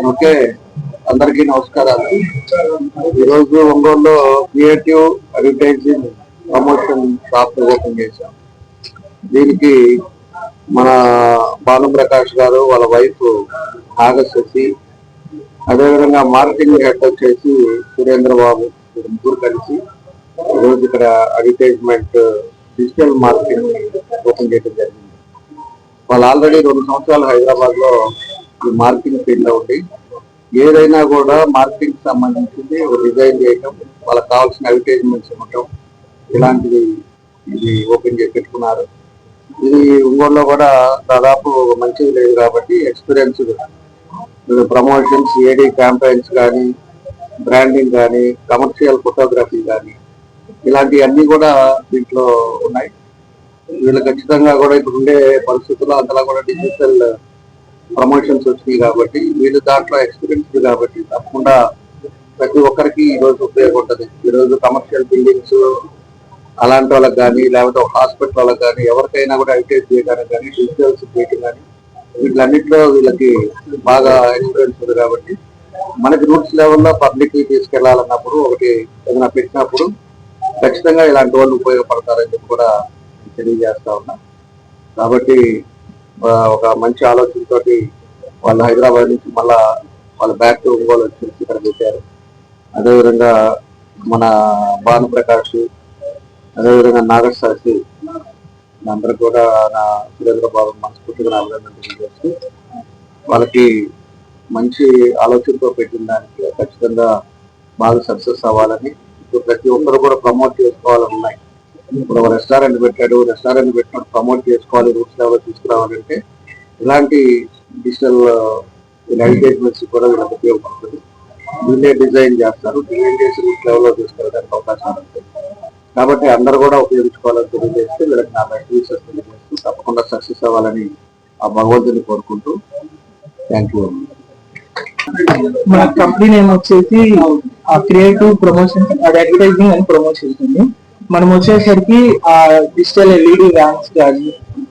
Okay, అందరికీ నమస్కారాలు. ఈరోజు ఒంగోలులో creative advertising promotion shop open చేశాం. దీనికి మన భానుప్రకాష్ గారు, వాళ్ళ వైఫ్ నాగశశి, అదేవిధంగా మార్కెటింగ్ హెడ్ వచ్చేసి సురేంద్ర బాబు, ముగ్గురు కలిసి ఈరోజు ఇక్కడ అడ్వర్టైజ్మెంట్ డిజిటల్ మార్కెటింగ్ ఓపెన్ చేయడం జరిగింది. వాళ్ళు ఆల్రెడీ 2 సంవత్సరాలు హైదరాబాద్ లో ఈ మార్కెటింగ్ ఫీల్డ్ లో ఉండి ఏదైనా కూడా మార్కెటింగ్ సంబంధించింది డిజైన్ చేయటం, వాళ్ళకి కావాల్సిన అడ్వర్టైజ్మెంట్స్ ఇవ్వటం, ఇలాంటివి ఇది ఓపెన్ చేసి పెట్టుకున్నారు. ఇది ఒంగోలులో కూడా దాదాపు మంచిది లేదు కాబట్టి ఎక్స్పీరియన్స్ ప్రమోషన్స్, ఏడీ క్యాంపెయిన్స్ కానీ, బ్రాండింగ్ కానీ, కమర్షియల్ ఫోటోగ్రఫీ కానీ, ఇలాంటివన్నీ కూడా దీంట్లో ఉన్నాయి. వీళ్ళు ఖచ్చితంగా కూడా ఇప్పుడు ఉండే పరిస్థితుల్లో అంతలా కూడా డిజిటల్ ప్రమోషన్స్ వచ్చినాయి కాబట్టి వీళ్ళు దాంట్లో ఎక్స్పీరియన్స్ కాబట్టి తప్పకుండా ప్రతి ఒక్కరికి ఈ రోజు ఉపయోగపడుతుంది. ఈరోజు కమర్షియల్ బిల్డింగ్స్ అలాంటి వాళ్ళకి కానీ, లేకపోతే ఒక హాస్పిటల్ వాళ్ళకి కానీ, ఎవరికైనా కూడా అడ్వర్టైజ్ చేయడానికి కానీ, డిజిటల్స్ చేయడం కానీ, వీటిలన్నింటిలో వీళ్ళకి బాగా ఎక్స్పీరియన్స్ ఉంది కాబట్టి మనకి రూట్స్ లెవెల్లో పబ్లిక్ తీసుకెళ్లాలన్నప్పుడు ఒకటి ఏదైనా పెట్టినప్పుడు ఖచ్చితంగా ఇలాంటి వాళ్ళు ఉపయోగపడతారని చెప్పి కూడా తెలియజేస్తా ఉన్నా. కాబట్టి ఒక మంచి ఆలోచనతో వాళ్ళు హైదరాబాద్ నుంచి మళ్ళా వాళ్ళ బ్యాక్ టు ఒంగోలు వచ్చి ఇక్కడ పెట్టారు. అదేవిధంగా మన భానుప్రకాష్, అదేవిధంగా నాగశశి, అందరూ కూడా నా సురేంద్ర బాబు మనస్ఫూర్తిగా అభినందనలు తెలియజేస్తూ వాళ్ళకి మంచి ఆలోచనతో పెట్టిన దానికి ఖచ్చితంగా బాగా సక్సెస్ అవ్వాలని, ఇప్పుడు ప్రతి ఒక్కరు కూడా ప్రమోట్ చేసుకోవాలని ఉన్నాయి. ఇప్పుడు రెస్టారెంట్ పెట్టాడు, రెస్టారెంట్ పెట్టినట్టు ప్రమోట్ చేసుకోవాలి, రూట్స్ లెవెల్ తీసుకురావాలంటే ఇలాంటి డిజిటల్ అడ్వర్టైజ్మెంట్స్ కూడా వీళ్ళకి ఉపయోగపడుతుంది. వీళ్ళే డిజైన్ చేస్తారు, డిజైన్ చేసి రూట్స్ లెవెల్లో తీసుకెళ్ళడానికి అవకాశాలు ఉంటాయి. కాబట్టి అందరూ కూడా ఉపయోగించుకోవాలని తెలియజేస్తే వీళ్ళకి నా బెస్ట్ విషెస్ తెలియజేస్తూ తప్పకుండా సక్సెస్ అవ్వాలని ఆ భగవంతుని కోరుకుంటూ థ్యాంక్ యూ. మన కంపెనీ నేమ్ వచ్చేసి creative promotions advertising and promotions ఉంది. మనం వచ్చేసరికి డిజిటల్ ఎల్ఈడి వ్యాన్స్ కానీ,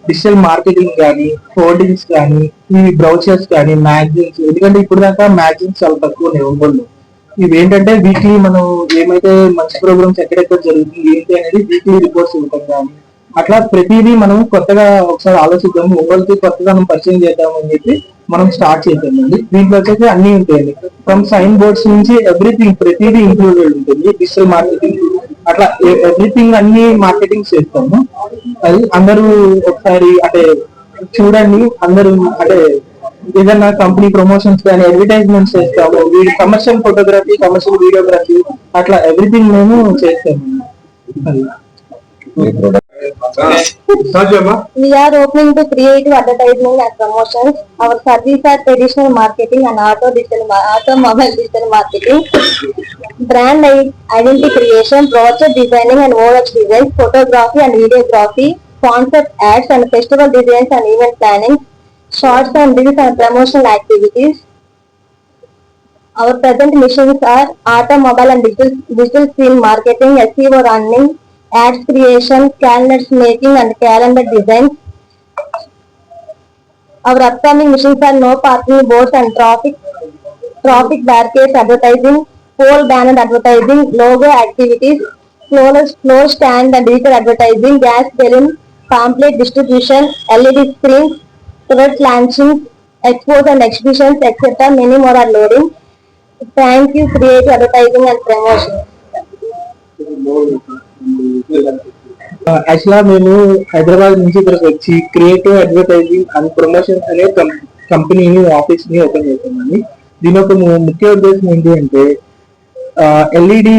డిజిటల్ మార్కెటింగ్ కానీ, హోర్డింగ్స్ కానీ, ఈ బ్రౌచర్స్ కానీ, మ్యాగజైన్స్, ఎందుకంటే ఇప్పుడు దాకా మ్యాగజైన్స్ చాలా తక్కువ ఉన్నాయి ఒంగోలులో. ఇవి ఏంటంటే వీక్లీ మనం ఏమైతే మంచి ప్రోగ్రామ్స్ ఎక్కడెక్కడ జరుగుతుంది ఏంటి అనేది వీక్లీ రిపోర్ట్స్ ఇవ్వటం కానీ, అట్లా ప్రతిదీ మనం కొత్తగా ఒకసారి ఆలోచిద్దాము, ఒంగోలుకి కొత్తగా మనం పరిచయం చేద్దాం అని చెప్పి మనం స్టార్ట్ చేద్దామండి. దీంట్లో వచ్చేసి అన్ని ఉంటాయండి, ఫ్రమ్ సైన్ బోర్డ్స్ నుంచి ఎవ్రీథింగ్, ప్రతిదీ ఇంక్లూడెడ్ ఉంటుంది. డిజిటల్ మార్కెటింగ్ అట్లా ఎవ్రీథింగ్ అన్ని మార్కెటింగ్ చేస్తాము. అది అందరూ ఒకసారి అంటే చూడండి, అందరూ అంటే ఏదన్నా కంపెనీ ప్రమోషన్స్ కానీ అడ్వర్టైజ్మెంట్స్ చేస్తాము, కమర్షియల్ ఫోటోగ్రఫీ, కమర్షియల్ వీడియోగ్రఫీ, అట్లా ఎవ్రీథింగ్ మేము చేస్తాము. We are opening to creative advertising and promotions. Our services are traditional marketing and automobile digital marketing, brand identity creation, brochure designing and OH designs, photography and videography, concept ads and festival designs and event planning, shorts and reels and promotional activities. Our present missions are automobile and digital screen marketing, SEO running, ads creation, calendars making and calendar designs. Our upcoming missions are no parking boards and traffic barricades advertising, pole banner advertising, logo activities, floor stand and digital advertising, gas balloon, pamphlet distribution, LED screens, product launchings, expos and exhibitions, etc. Many more are loading. Thank you, creative advertising and promotion. యాక్చువల్గా మేము హైదరాబాద్ నుంచి ఇక్కడికి వచ్చి creative advertising and promotions అనే కంపెనీని, office ని open చేసామండి. దీని ఒక ముఖ్య ఉద్దేశం ఏంటి అంటే ఎల్ఈడి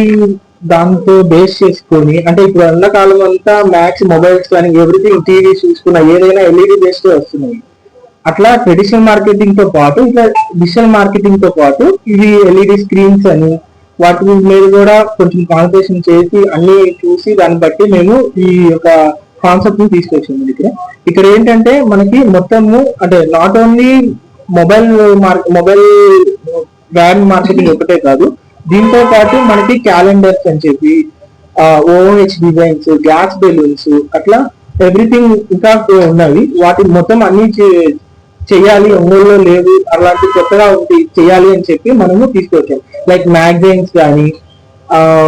దాంతో బేస్ చేసుకొని, అంటే ఇప్పుడు అన్న కాలం అంతా మ్యాక్స్ మొబైల్స్ కానీ ఎవ్రీథింగ్ టీవీ చూసుకున్న ఏదైనా ఎల్ఈడి బేస్ తో వస్తున్నాయి. అట్లా ట్రెడిషనల్ మార్కెటింగ్ తో పాటు ఇట్లా డిజిటల్ మార్కెటింగ్ తో పాటు ఇవి ఎల్ఈడి స్క్రీన్స్ అని వాటి మీద కూడా కొంచెం కాన్సన్ట్రేషన్ చేసి అన్ని చూసి దాన్ని బట్టి మేము ఈ యొక్క కాన్సెప్ట్ ని తీసుకొచ్చాము. ఇక్కడ ఏంటంటే మనకి మొత్తము అంటే not only mobile brand marketing ఒకటే కాదు, దీంతో పాటు మనకి క్యాలెండర్స్ అని చెప్పి, ఓహెచ్ డిజైన్స్, గ్యాస్ బెలూన్స్, అట్లా ఎవ్రీథింగ్ ఇంకా ఉన్నవి. వాటి మొత్తం అన్ని చేయాలి, ఒంగోలులో లేవు, అలాంటి కొత్తగా ఒకటి చేయాలి అని చెప్పి మనము తీసుకొచ్చాం. లైక్ మ్యాగజైన్స్ కానీ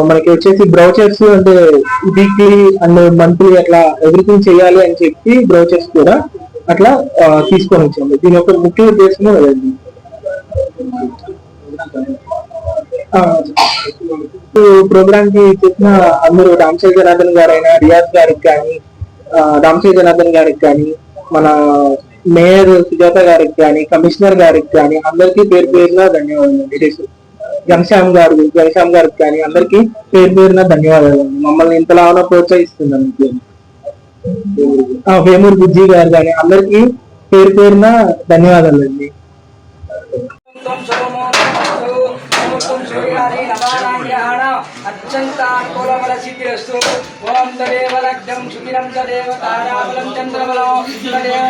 మనకి వచ్చేసి బ్రౌచర్స్ అంటే వీక్లీ అండ్ మంత్లీ అట్లా ఎవ్రీథింగ్ చేయాలి అని చెప్పి బ్రౌచర్స్ కూడా అట్లా తీసుకొని వచ్చాము. దీని యొక్క ముఖ్య ఉద్దేశం అదండి. ప్రోగ్రామ్ కి చెప్పిన అందరూ రామశేఖర్ జనార్దన్ గారైనా, రియాజ్ గారికి కానీ, రామశేఖర్ జనార్దన్ గారికి కానీ, మన మేయర్ సుజాత గారికి కానీ, కమిషనర్ గారికి కానీ అందరికీ పేరు పేరున ధన్యవాదాలు. ఘనశ్యామ్ గారికి కానీ అందరికీ పేరు పేరున ధన్యవాదాలు. మమ్మల్ని ఇంతలా ప్రోత్సహిస్తున్నారు. వేమూరు బుజ్జి గారు కానీ అందరికీ పేరు పేరున ధన్యవాదాలు అండి. ఓం తదేవ లగ్నం సుఖిరం తదేవ తారాబలం చంద్రబలం తదేవ